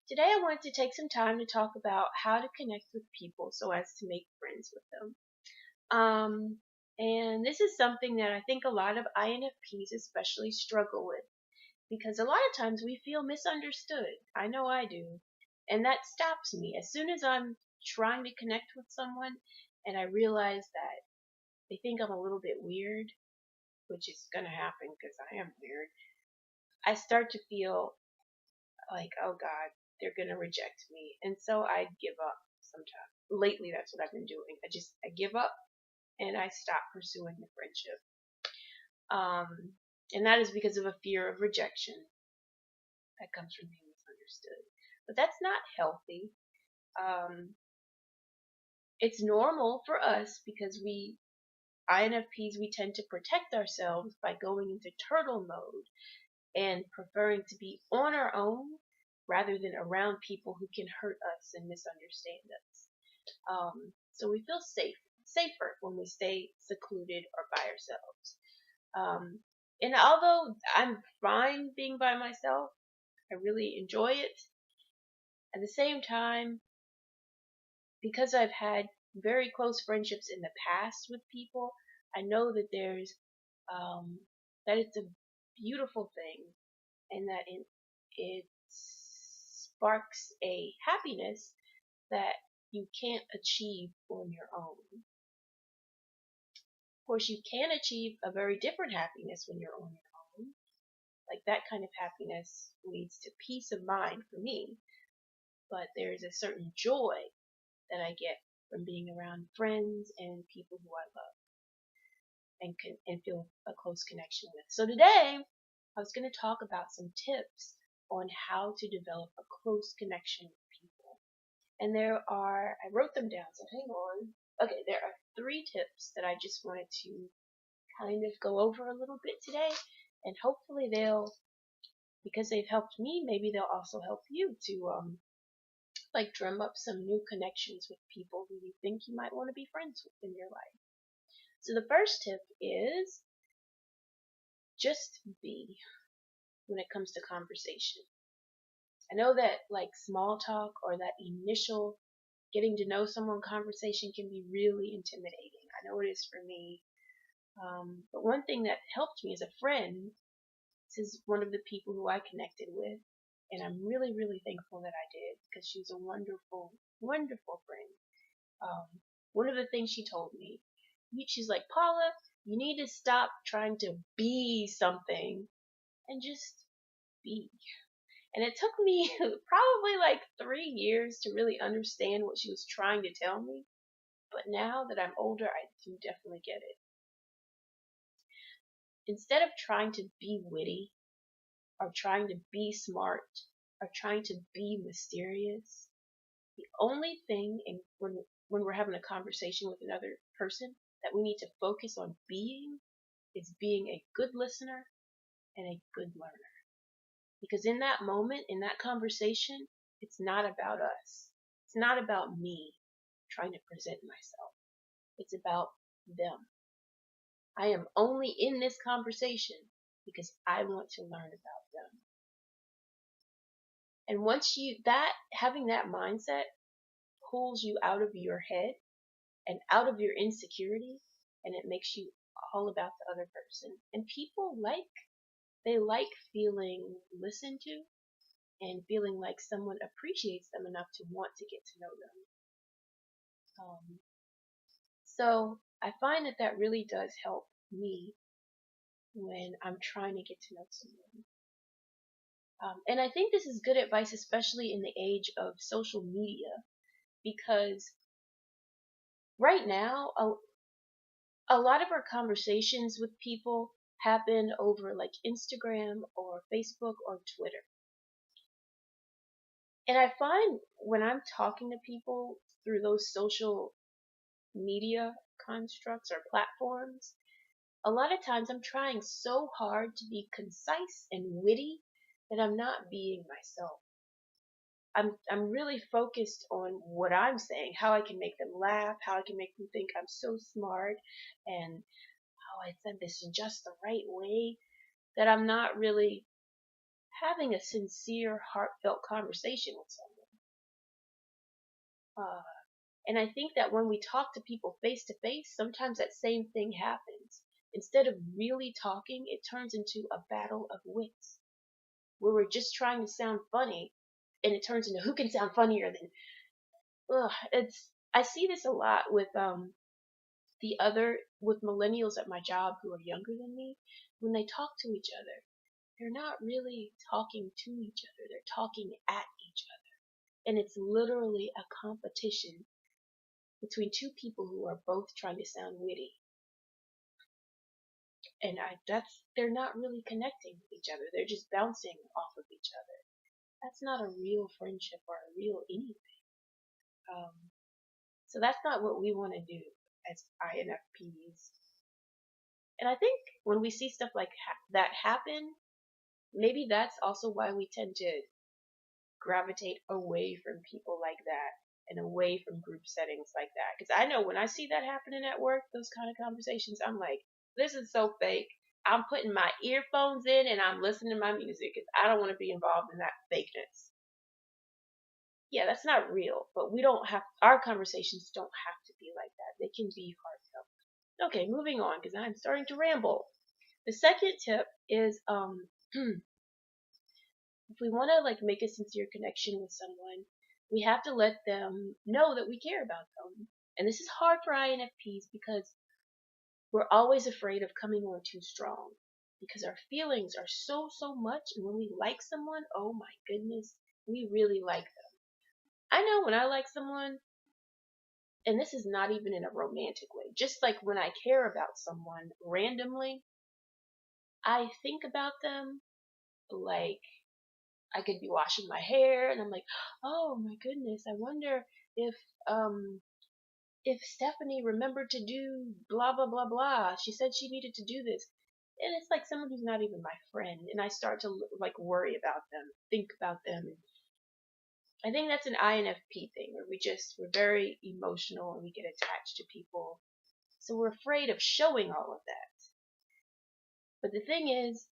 Today I wanted to take some time to talk about how to connect with people so as to make friends with them. And this is something that I think a lot of INFPs especially struggle with because a lot of times we feel misunderstood. I know I do. And that stops me. As soon as I'm trying to connect with someone and I realize that they think I'm a little bit weird, which is going to happen because I am weird, I start to feel like, oh God, they're gonna reject me, and so I give up. Sometimes lately, that's what I've been doing. I give up and I stop pursuing the friendship. And that is because of a fear of rejection that comes from being misunderstood. But that's not healthy. Um, it's normal for us because we INFPs we tend to protect ourselves by going into turtle mode and preferring to be on our own rather than around people who can hurt us and misunderstand us. So we feel safer when we stay secluded or by ourselves. And although I'm fine being by myself, I really enjoy it. At the same time, because I've had very close friendships in the past with people, I know that that it's a beautiful thing and that it sparks a happiness that you can't achieve on your own. Of course, you can achieve a very different happiness when you're on your own. Like that kind of happiness leads to peace of mind for me. But there's a certain joy that I get from being around friends and people who I love and feel a close connection with. So today, I was going to talk about some tips on how to develop a close connection with people. And I wrote them down, so hang on. Okay, there are 3 tips that I just wanted to kind of go over a little bit today. And hopefully because they've helped me, maybe they'll also help you to, like drum up some new connections with people who you think you might want to be friends with in your life. So the first tip is just be when it comes to conversation. I know that like small talk or that initial getting to know someone conversation can be really intimidating. I know it is for me. But one thing that helped me as a friend, this is one of the people who I connected with, and I'm really, really thankful that I did because she's a wonderful, wonderful friend. One of the things she told me, she's like, Paula, you need to stop trying to be something and just be. And it took me probably like 3 years to really understand what she was trying to tell me. But now that I'm older, I do definitely get it. Instead of trying to be witty or trying to be smart or trying to be mysterious, the only thing when we're having a conversation with another person that we need to focus on being is being a good listener and a good learner. Because in that moment, in that conversation, it's not about us. It's not about me trying to present myself. It's about them. I am only in this conversation because I want to learn about them. And having that mindset pulls you out of your head and out of your insecurity, and it makes you all about the other person. And people they like feeling listened to and feeling like someone appreciates them enough to want to get to know them. So I find that really does help me when I'm trying to get to know someone. And I think this is good advice, especially in the age of social media, because right now, a lot of our conversations with people happen over like Instagram or Facebook or Twitter. And I find when I'm talking to people through those social media constructs or platforms, a lot of times I'm trying so hard to be concise and witty that I'm not being myself. I'm really focused on what I'm saying, how I can make them laugh, how I can make them think I'm so smart, and how I said this in just the right way, that I'm not really having a sincere, heartfelt conversation with someone. And I think that when we talk to people face to face, sometimes that same thing happens. Instead of really talking, it turns into a battle of wits, where we're just trying to sound funny, and it turns into who can sound funnier than. Ugh, I see this a lot with millennials at my job who are younger than me. When they talk to each other, they're not really talking to each other. They're talking at each other, and it's literally a competition between two people who are both trying to sound witty. And they're not really connecting with each other. They're just bouncing off of each other. That's not a real friendship or a real anything. Um, so that's not what we want to do as INFPs. And I think when we see stuff like that happen, maybe that's also why we tend to gravitate away from people like that and away from group settings like that. Because I know when I see that happening at work, those kind of conversations, I'm like, this is so fake. I'm putting my earphones in and I'm listening to my music because I don't want to be involved in that fakeness. Yeah, that's not real, but our conversations don't have to be like that. They can be heartfelt. Okay, moving on because I'm starting to ramble. The second tip is if we want to like make a sincere connection with someone, we have to let them know that we care about them. And this is hard for INFPs because we're always afraid of coming on too strong because our feelings are so much, and when we like someone, oh my goodness, we really like them. I know when I like someone, and this is not even in a romantic way, just like when I care about someone randomly, I think about them like I could be washing my hair and I'm like, oh my goodness, I wonder if um if Stephanie remembered to do blah blah blah blah. She said she needed to do this. And it's like someone who's not even my friend, and I start to like worry about them, think about them. I think that's an INFP thing where we're very emotional and we get attached to people. So we're afraid of showing all of that. But the thing is,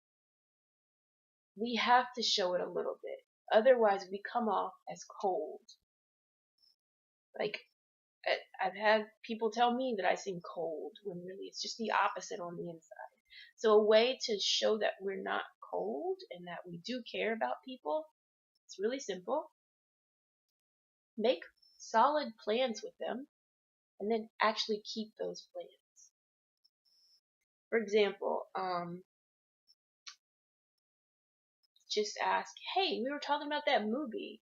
we have to show it a little bit. Otherwise, we come off as cold. Like, I've had people tell me that I seem cold when really it's just the opposite on the inside. So a way to show that we're not cold and that we do care about people, it's really simple. Make solid plans with them and then actually keep those plans. For example, just ask, hey, we were talking about that movie,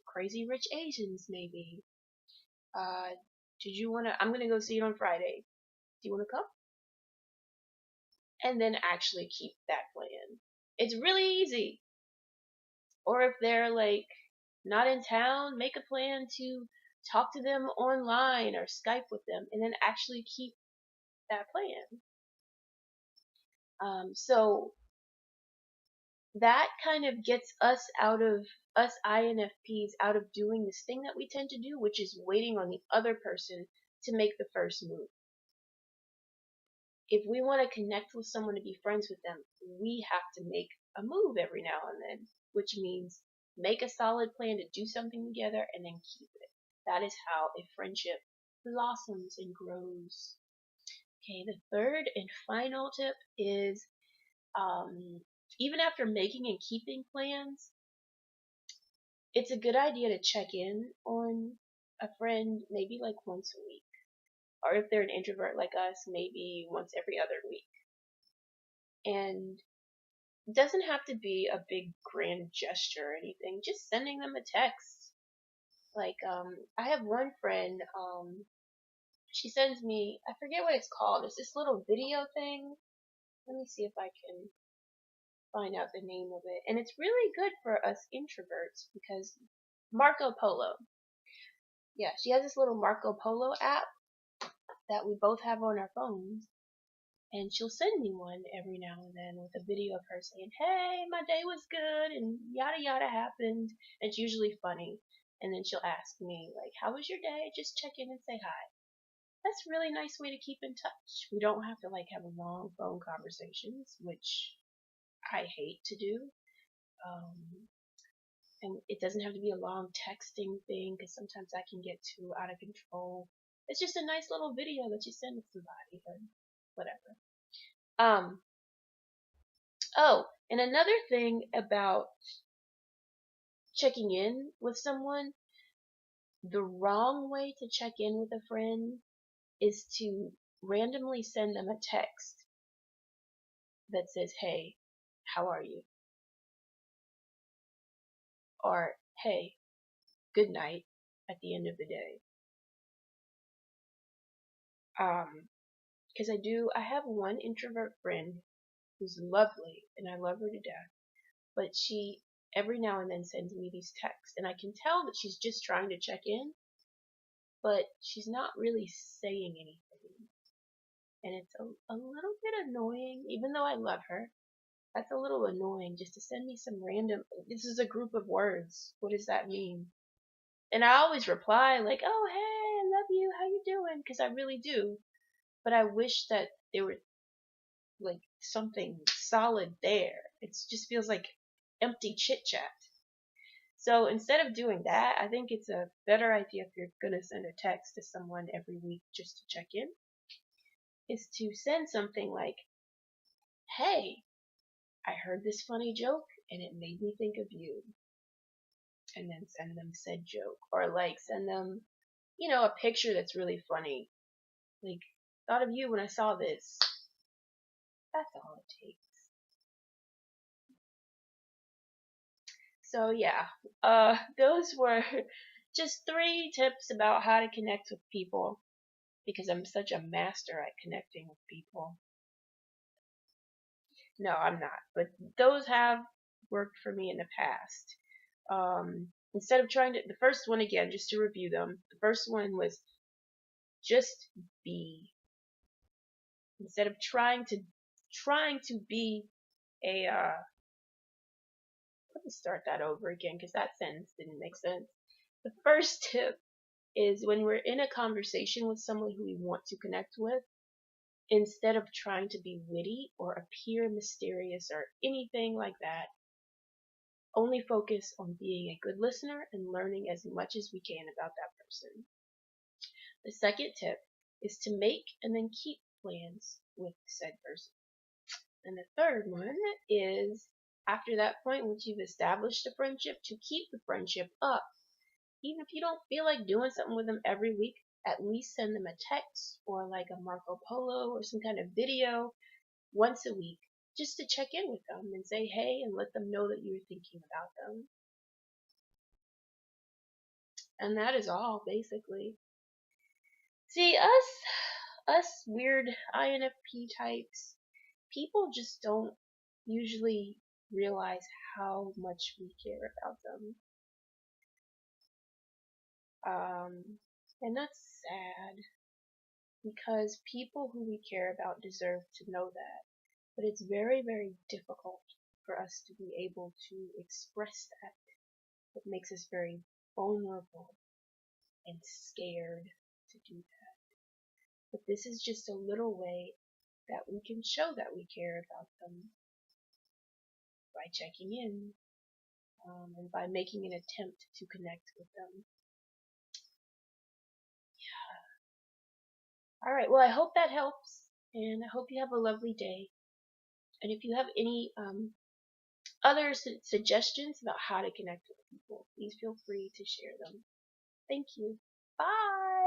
Crazy Rich Asians maybe. Did you wanna, I'm gonna go see it on Friday. Do you wanna come? And then actually keep that plan. It's really easy. Or if they're like not in town, make a plan to talk to them online or Skype with them and then actually keep that plan. So that kind of gets us INFPs out of doing this thing that we tend to do, which is waiting on the other person to make the first move. If we want to connect with someone to be friends with them, we have to make a move every now and then, which means make a solid plan to do something together and then keep it. That is how a friendship blossoms and grows. Okay, the third and final tip is even after making and keeping plans, it's a good idea to check in on a friend maybe like once a week. Or if they're an introvert like us, maybe once every other week. And it doesn't have to be a big grand gesture or anything, just sending them a text. Like, I have one friend, she sends me, I forget what it's called, it's this little video thing. Let me see if I can find out the name of it. And it's really good for us introverts because Marco Polo. Yeah, she has this little Marco Polo app that we both have on our phones. And she'll send me one every now and then with a video of her saying, hey, my day was good and yada yada happened. And it's usually funny. And then she'll ask me, like, how was your day? Just check in and say hi. That's a really nice way to keep in touch. We don't have to like have long phone conversations, which I hate to do. And it doesn't have to be a long texting thing because sometimes that can get too out of control. It's just a nice little video that you send to somebody or whatever. Oh, and another thing about checking in with someone, the wrong way to check in with a friend is to randomly send them a text that says, "Hey, how are you?" Or, "Hey, good night," at the end of the day. Because I have one introvert friend who's lovely and I love her to death, but she every now and then sends me these texts, and I can tell that she's just trying to check in, but she's not really saying anything. And it's a little bit annoying, even though I love her. That's a little annoying just to send me some random, this is a group of words. What does that mean? And I always reply like, "Oh, hey, I love you. How you doing?" Because I really do. But I wish that there were like something solid there. It just feels like empty chit chat. So instead of doing that, I think it's a better idea if you're gonna send a text to someone every week just to check in, is to send something like, "Hey, I heard this funny joke and it made me think of you." And then send them said joke. Or like send them, a picture that's really funny. Like, "Thought of you when I saw this." That's all it takes. So yeah, those were just 3 tips about how to connect with people, because I'm such a master at connecting with people. No, I'm not, but those have worked for me in the past. Instead of the first one again, just to review them, the first one was just be. Instead of trying to be a, let me start that over again because that sentence didn't make sense. The first tip is when we're in a conversation with someone who we want to connect with, instead of trying to be witty or appear mysterious or anything like that, only focus on being a good listener and learning as much as we can about that person. The second tip is to make and then keep plans with said person. And the third one is, after that point, once you've established a friendship, to keep the friendship up. Even if you don't feel like doing something with them every week, at least send them a text or like a Marco Polo or some kind of video once a week just to check in with them and say hey and let them know that you're thinking about them. And that is all, basically. See, us weird INFP types, people just don't usually realize how much we care about them. And that's sad, because people who we care about deserve to know that. But it's very, very difficult for us to be able to express that. It makes us very vulnerable and scared to do that. But this is just a little way that we can show that we care about them, by checking in, and by making an attempt to connect with them. Alright, well, I hope that helps, and I hope you have a lovely day. And if you have any other suggestions about how to connect with people, please feel free to share them. Thank you. Bye!